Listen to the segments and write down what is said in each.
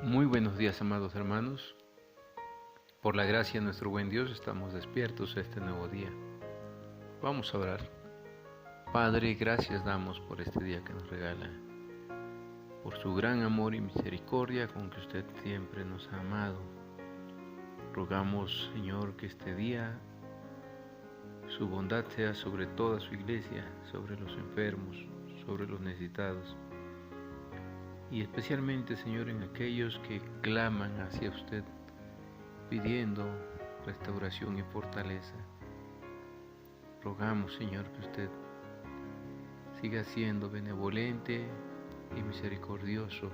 Muy buenos días, amados hermanos. Por la gracia de nuestro buen Dios estamos despiertos este nuevo día. Vamos a orar. Padre, gracias damos por este día que nos regala, por su gran amor y misericordia con que usted siempre nos ha amado. Rogamos, Señor, que este día su bondad sea sobre toda su iglesia, sobre los enfermos, sobre los necesitados. Y especialmente, Señor, en aquellos que claman hacia usted, pidiendo restauración y fortaleza. Rogamos, Señor, que usted siga siendo benevolente y misericordioso,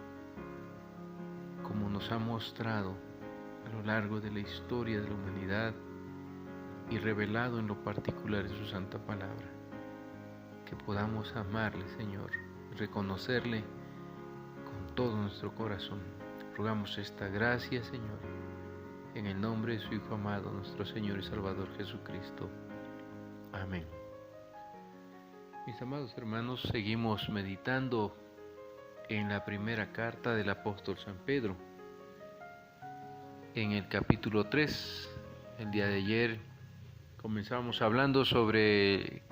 como nos ha mostrado a lo largo de la historia de la humanidad y revelado en lo particular en su santa palabra. Que podamos amarle, Señor, reconocerle con todo nuestro corazón. Rogamos esta gracia, Señor, en el nombre de su Hijo amado, nuestro Señor y Salvador Jesucristo. Amén. Mis amados hermanos, seguimos meditando en la primera carta del apóstol San Pedro. En el capítulo 3, el día de ayer, comenzamos hablando sobre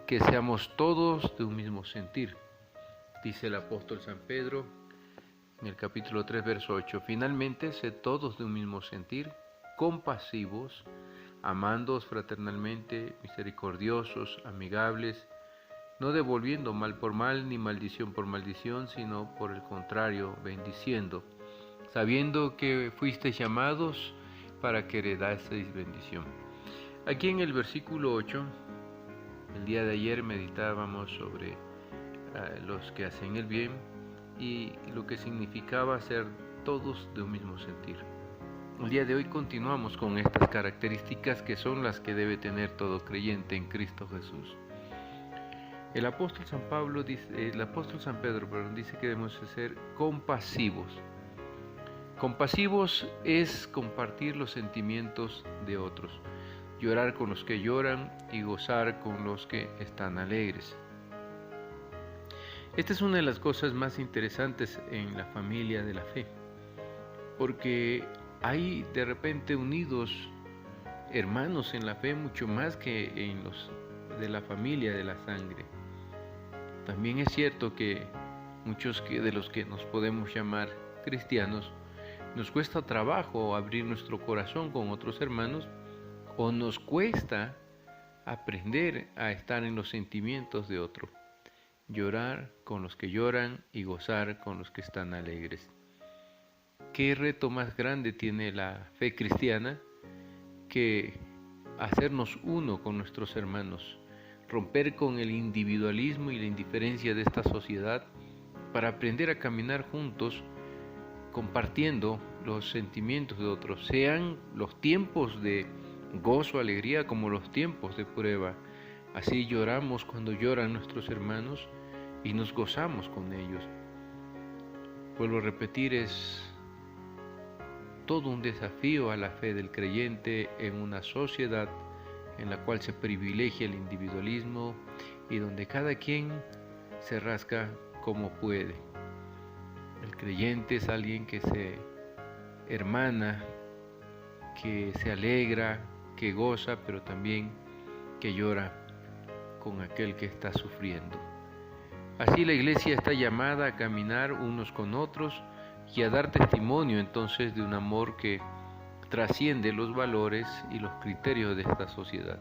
que seamos todos de un mismo sentir. Dice el apóstol San Pedro en el capítulo 3, verso 8, finalmente, sed todos de un mismo sentir, compasivos, amándoos fraternalmente, misericordiosos, amigables, no devolviendo mal por mal ni maldición por maldición, sino por el contrario, bendiciendo, sabiendo que fuisteis llamados para que heredaseis bendición. Aquí en el versículo 8, el día de ayer meditábamos sobre los que hacen el bien y lo que significaba ser todos de un mismo sentir. El día de hoy continuamos con estas características que son las que debe tener todo creyente en Cristo Jesús. El apóstol San Pedro dice que debemos ser compasivos. Compasivos es compartir los sentimientos de otros, llorar con los que lloran y gozar con los que están alegres. Esta es una de las cosas más interesantes en la familia de la fe, porque hay de repente unidos hermanos en la fe mucho más que en los de la familia de la sangre. También es cierto que muchos de los que nos podemos llamar cristianos nos cuesta trabajo abrir nuestro corazón con otros hermanos, o nos cuesta aprender a estar en los sentimientos de otro, llorar con los que lloran y gozar con los que están alegres. ¿Qué reto más grande tiene la fe cristiana que hacernos uno con nuestros hermanos, romper con el individualismo y la indiferencia de esta sociedad para aprender a caminar juntos, compartiendo los sentimientos de otros, sean los tiempos de gozo, alegría, como los tiempos de prueba? Así lloramos cuando lloran nuestros hermanos y nos gozamos con ellos. Vuelvo a repetir, es todo un desafío a la fe del creyente en una sociedad en la cual se privilegia el individualismo y donde cada quien se rasca como puede. El creyente es alguien que se hermana, que se alegra, que goza, pero también que llora con aquel que está sufriendo. Así la iglesia está llamada a caminar unos con otros y a dar testimonio entonces de un amor que trasciende los valores y los criterios de esta sociedad.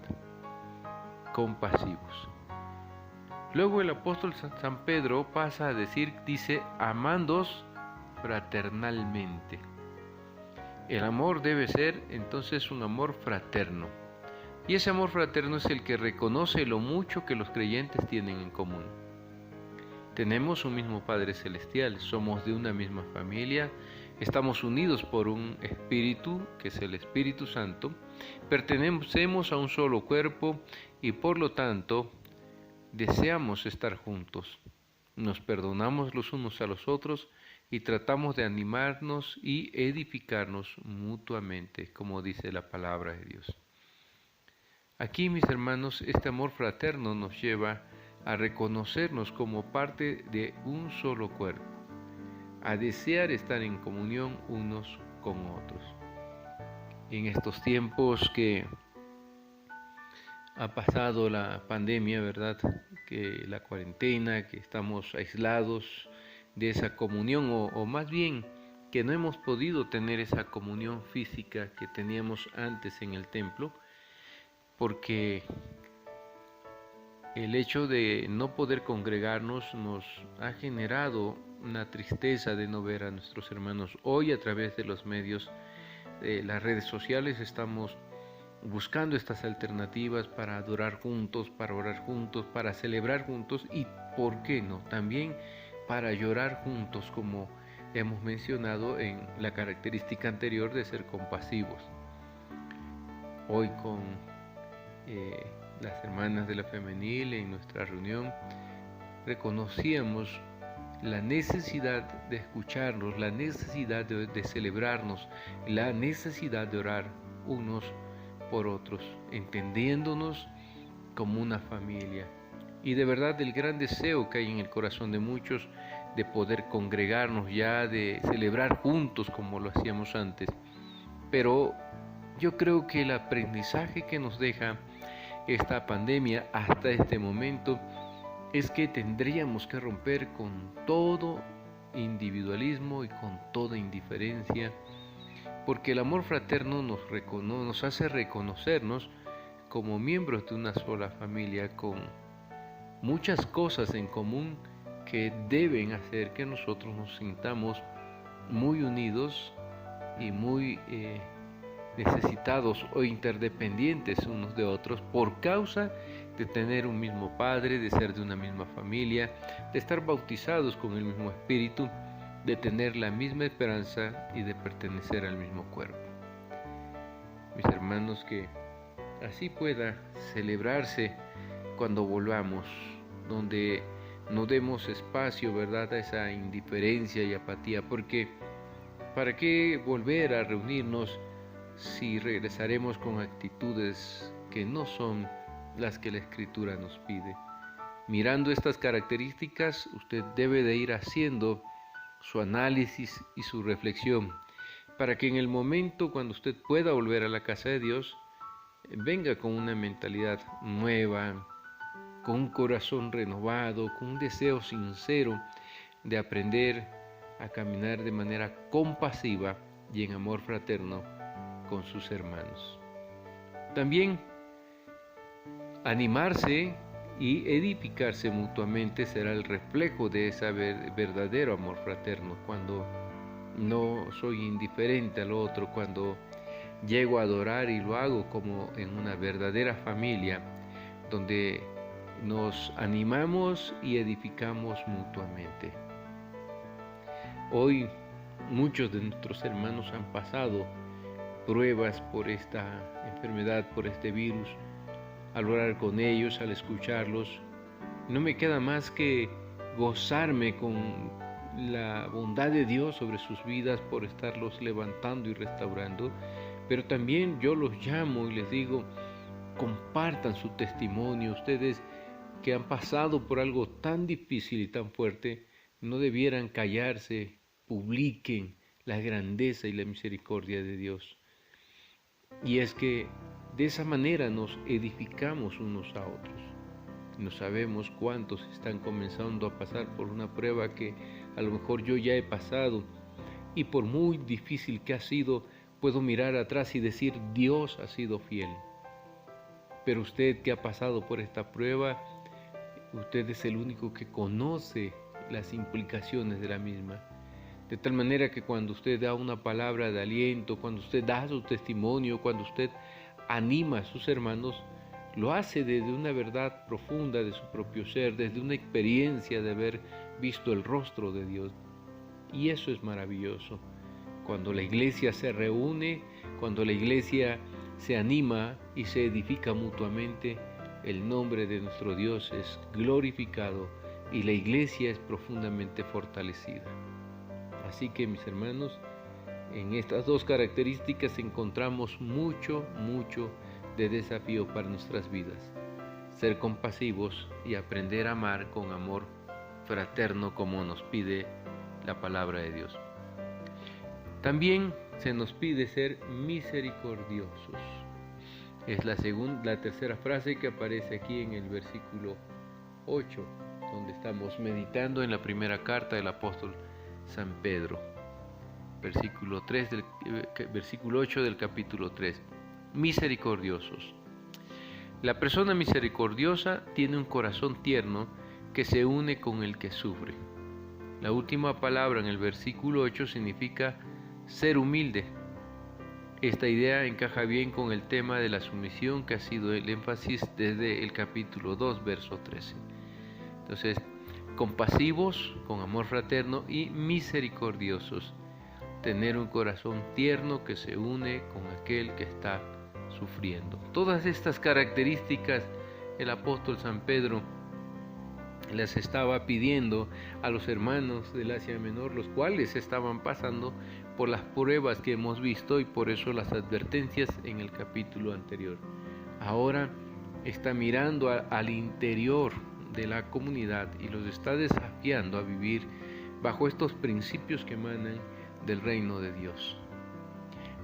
Compasivos. Luego el apóstol San Pedro pasa a dice, amándoos fraternalmente. El amor debe ser entonces un amor fraterno. Y ese amor fraterno es el que reconoce lo mucho que los creyentes tienen en común. Tenemos un mismo Padre Celestial, somos de una misma familia, estamos unidos por un Espíritu, que es el Espíritu Santo, pertenecemos a un solo cuerpo y por lo tanto deseamos estar juntos. Nos perdonamos los unos a los otros y tratamos de animarnos y edificarnos mutuamente, como dice la palabra de Dios. Aquí, mis hermanos, este amor fraterno nos lleva a reconocernos como parte de un solo cuerpo, a desear estar en comunión unos con otros. En estos tiempos que ha pasado la pandemia, ¿verdad? Que la cuarentena, que estamos aislados de esa comunión, o más bien que no hemos podido tener esa comunión física que teníamos antes en el templo, porque el hecho de no poder congregarnos nos ha generado una tristeza de no ver a nuestros hermanos. Hoy, a través de los medios de las redes sociales, estamos buscando estas alternativas para adorar juntos, para orar juntos, para celebrar juntos y, ¿por qué no?, también para llorar juntos, como hemos mencionado en la característica anterior de ser compasivos. Hoy con las hermanas de la femenil en nuestra reunión reconocíamos la necesidad de escucharnos, la necesidad de celebrarnos, la necesidad de orar unos por otros, entendiéndonos como una familia. Y de verdad el gran deseo que hay en el corazón de muchos de poder congregarnos ya, de celebrar juntos como lo hacíamos antes. Pero yo creo que el aprendizaje que nos deja esta pandemia hasta este momento es que tendríamos que romper con todo individualismo y con toda indiferencia, porque el amor fraterno nos hace reconocernos como miembros de una sola familia con muchas cosas en común que deben hacer que nosotros nos sintamos muy unidos y muy necesitados o interdependientes unos de otros por causa de tener un mismo Padre, de ser de una misma familia, de estar bautizados con el mismo Espíritu, de tener la misma esperanza y de pertenecer al mismo cuerpo. Mis hermanos, que así pueda celebrarse cuando volvamos, donde no demos espacio, ¿verdad?, a esa indiferencia y apatía, porque ¿para qué volver a reunirnos si regresaremos con actitudes que no son las que la Escritura nos pide? Mirando estas características, usted debe de ir haciendo su análisis y su reflexión, para que en el momento cuando usted pueda volver a la casa de Dios, venga con una mentalidad nueva, con un corazón renovado, con un deseo sincero de aprender a caminar de manera compasiva y en amor fraterno con sus hermanos. También animarse y edificarse mutuamente será el reflejo de ese verdadero amor fraterno, cuando no soy indiferente al otro, cuando llego a adorar y lo hago como en una verdadera familia, donde nos animamos y edificamos mutuamente. Hoy muchos de nuestros hermanos han pasado pruebas por esta enfermedad, por este virus. Al orar con ellos, al escucharlos, no me queda más que gozarme con la bondad de Dios sobre sus vidas por estarlos levantando y restaurando, pero también yo los llamo y les digo, compartan su testimonio. Ustedes que han pasado por algo tan difícil y tan fuerte, no debieran callarse, publiquen la grandeza y la misericordia de Dios. Y es que de esa manera nos edificamos unos a otros. No sabemos cuántos están comenzando a pasar por una prueba que a lo mejor yo ya he pasado, y por muy difícil que ha sido, puedo mirar atrás y decir, Dios ha sido fiel. Pero usted que ha pasado por esta prueba, usted es el único que conoce las implicaciones de la misma. De tal manera que cuando usted da una palabra de aliento, cuando usted da su testimonio, cuando usted anima a sus hermanos, lo hace desde una verdad profunda de su propio ser, desde una experiencia de haber visto el rostro de Dios. Y eso es maravilloso. Cuando la iglesia se reúne, cuando la iglesia se anima y se edifica mutuamente, el nombre de nuestro Dios es glorificado y la iglesia es profundamente fortalecida. Así que, mis hermanos, en estas dos características encontramos mucho de desafío para nuestras vidas. Ser compasivos y aprender a amar con amor fraterno como nos pide la palabra de Dios. También se nos pide ser misericordiosos. Es la tercera frase que aparece aquí en el versículo 8, donde estamos meditando en la primera carta del apóstol San Pedro. Versículo 8 del capítulo 3. Misericordiosos. La persona misericordiosa tiene un corazón tierno que se une con el que sufre. La última palabra en el versículo 8 significa ser humilde. Esta idea encaja bien con el tema de la sumisión que ha sido el énfasis desde el capítulo 2, verso 13. Entonces, compasivos, con amor fraterno y misericordiosos. Tener un corazón tierno que se une con aquel que está sufriendo. Todas estas características el apóstol San Pedro les estaba pidiendo a los hermanos del Asia Menor, los cuales estaban pasando por las pruebas que hemos visto y por eso las advertencias en el capítulo anterior. Ahora está mirando al interior de la comunidad y los está desafiando a vivir bajo estos principios que emanan del reino de Dios.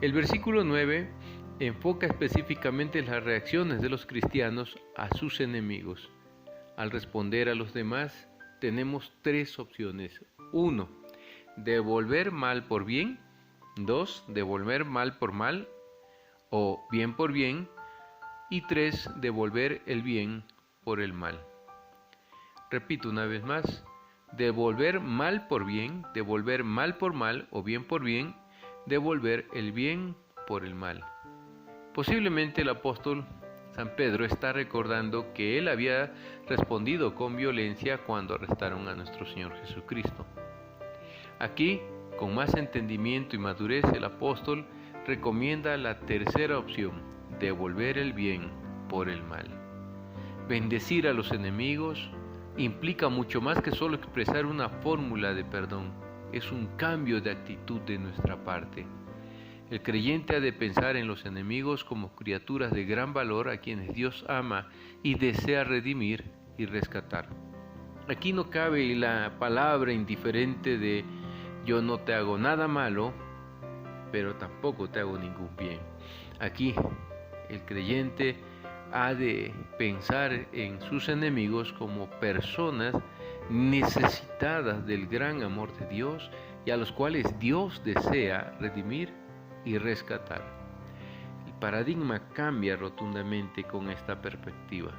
El versículo 9 enfoca específicamente las reacciones de los cristianos a sus enemigos. Al responder a los demás, tenemos tres opciones. 1. Devolver mal por bien. 2. Devolver mal por mal o bien por bien. Y 3. Devolver el bien por el mal. Repito una vez más. Devolver mal por bien, devolver mal por mal o bien por bien, devolver el bien por el mal. Posiblemente el apóstol San Pedro está recordando que él había respondido con violencia cuando arrestaron a nuestro Señor Jesucristo. Aquí, con más entendimiento y madurez, el apóstol recomienda la tercera opción, devolver el bien por el mal. Bendecir a los enemigos implica mucho más que solo expresar una fórmula de perdón. Es un cambio de actitud de nuestra parte. El creyente ha de pensar en los enemigos como criaturas de gran valor a quienes Dios ama y desea redimir y rescatar. Aquí no cabe la palabra indiferente de yo no te hago nada malo, pero tampoco te hago ningún bien. Aquí el creyente ha de pensar en sus enemigos como personas necesitadas del gran amor de Dios y a los cuales Dios desea redimir y rescatar. El paradigma cambia rotundamente con esta perspectiva.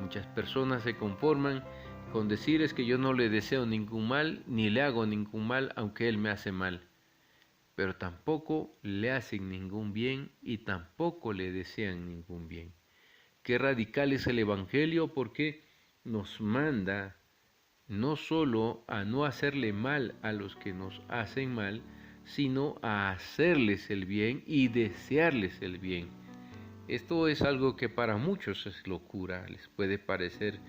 Muchas personas se conforman con decir es que yo no le deseo ningún mal ni le hago ningún mal aunque él me hace mal, pero tampoco le hacen ningún bien y tampoco le desean ningún bien. Qué radical es el Evangelio porque nos manda no solo a no hacerle mal a los que nos hacen mal, sino a hacerles el bien y desearles el bien. Esto es algo que para muchos es locura, les puede parecer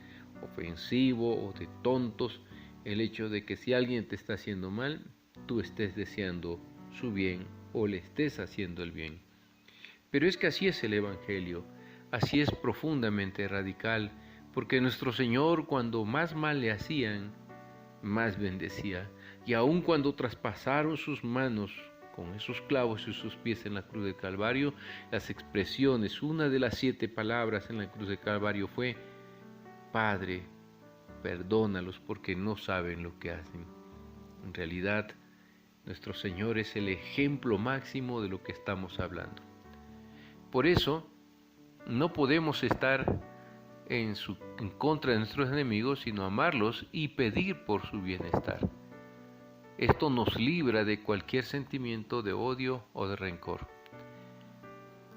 ofensivo o de tontos el hecho de que si alguien te está haciendo mal, tú estés deseando su bien o le estés haciendo el bien. Pero es que así es el Evangelio. Así es profundamente radical, porque nuestro Señor cuando más mal le hacían, más bendecía. Y aun cuando traspasaron sus manos con esos clavos y sus pies en la cruz del Calvario, las expresiones, una de las 7 palabras en la cruz del Calvario fue, Padre, perdónalos porque no saben lo que hacen. En realidad, nuestro Señor es el ejemplo máximo de lo que estamos hablando. Por eso, no podemos estar en contra de nuestros enemigos, sino amarlos y pedir por su bienestar. Esto nos libra de cualquier sentimiento de odio o de rencor.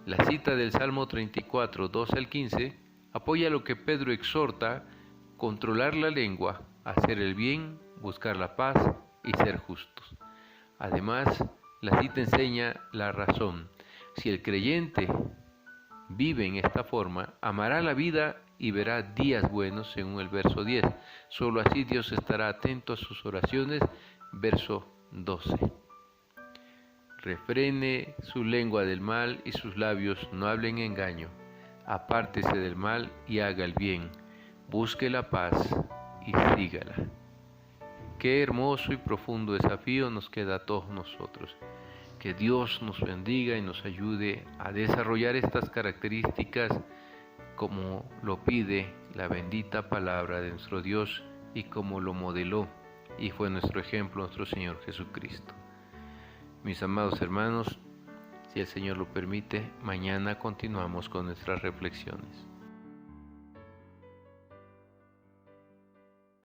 La cita del Salmo 34, 12 al 15, apoya lo que Pedro exhorta: controlar la lengua, hacer el bien, buscar la paz y ser justos. Además, la cita enseña la razón. Si el creyente vive en esta forma, amará la vida y verá días buenos, según el verso 10. Solo así Dios estará atento a sus oraciones, verso 12. Refrene su lengua del mal y sus labios no hablen engaño. Apártese del mal y haga el bien. Busque la paz y sígala. Qué hermoso y profundo desafío nos queda a todos nosotros. Que Dios nos bendiga y nos ayude a desarrollar estas características como lo pide la bendita palabra de nuestro Dios y como lo modeló y fue nuestro ejemplo nuestro Señor Jesucristo. Mis amados hermanos, si el Señor lo permite, mañana continuamos con nuestras reflexiones.